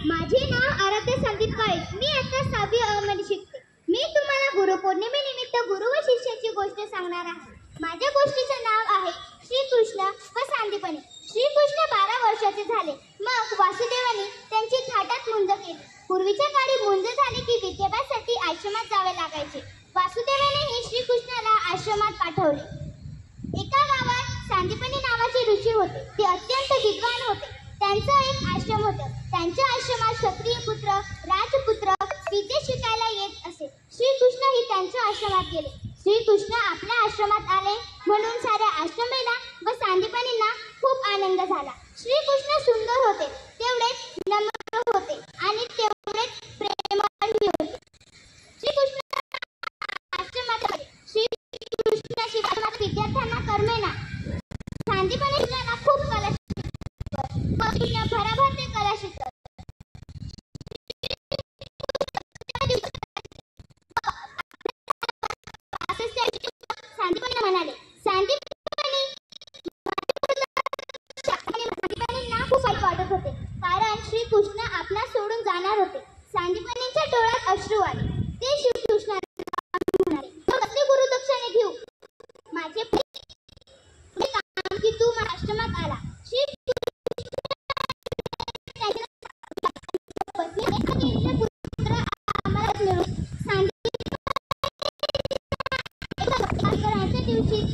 माझे नाव आराध्य संदीप काळे. मी आता 6वी अ मध्ये शिकते. मी तुम्हाला गुरुपौर्णिमेनिमित्त गुरु व शिष्याची गोष्ट सांगणार आहे. माझ्या गोष्टीचे नाव आहे श्रीकृष्ण व सांदीपनी. श्रीकृष्ण 12 वर्षाचे झाले. मग वासुदेवाने त्यांची थाटात मुंज केली. पूर्वीच्या काळी मुंज झाली की विद्याभ्यासासाठी आश्रमात जावे लागायचे. वासुदेवानेही श्रीकृष्णाला आश्रमात पाठवले. एका गावात सांदीपनी नावाचे ऋषी होते. ते अत्यंत विद्वान होते. त्यांचा एक आश्रम होता. त्यांच्या आश्रमात क्षत्रिय पुत्र, राजपुत्र विद्या शिकायला येत असे. श्रीकृष्णही त्यांच्या आश्रमात गेले. श्रीकृष्ण आपल्या आश्रमात आले म्हणून साऱ्या आश्रमेला व सांदीपनींना खूप आनंद झाला. श्रीकृष्ण सुंदर होते, तेवढेच नम्र होते आणि तेवढेच प्रेमळही होते. श्रीकृष्ण आश्रमात आले. श्रीकृष्णाची विद्यार्थ्यांना करमेना. सांदीपनींना खूप कला भराभर ते कला शिकत. सांदीपनी म्हणाले, सांदीपनींना खूप वाईट वाटत होते, कारण श्रीकृष्ण आपला सोडून जाणार होते. सांदीपनींच्या डोळ्यात अश्रू आले. ते श्रीकृष्णाला म्हणाले, कसले गुरुदक्षिणे घेऊ? माझे काम की तू माझ्या आश्रमात आला.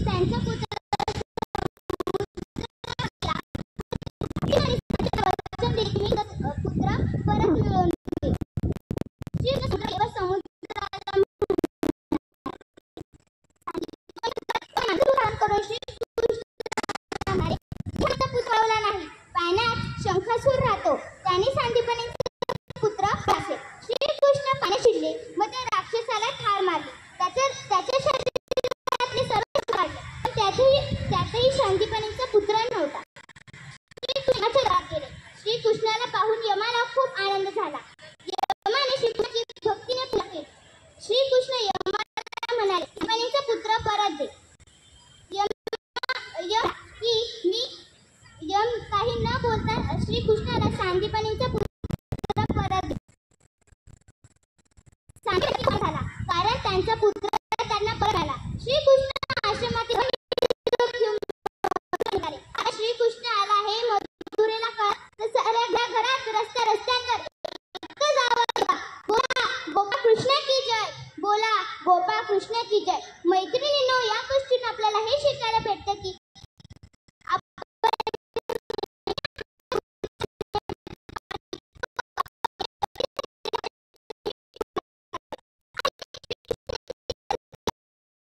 त्यांचा पुत्र परत मिळवून नाही. पाण्यात शंखासूर राहतो. त्याने सांदीपनीचा पुत्र असेल. श्रीकृष्ण पाण्यात शिरले व त्या राक्षसाला ठार मारले. त्याच्या शरीरातले सर्व काढले. त्यातही सांदीपनीचा पुत्र नव्हता. श्रीकृष्णाचे राग गेले. श्रीकृष्णाला पाहून यमाला खूप आनंद झाला. यमाने श्रीकृष्णाची भक्तीने पूजा केली. श्रीकृष्ण यमाला म्हणाले, सांदीपनीचा पुत्र परत दे. यम काही न बोलता श्रीकृष्णाला सांदीपनीचा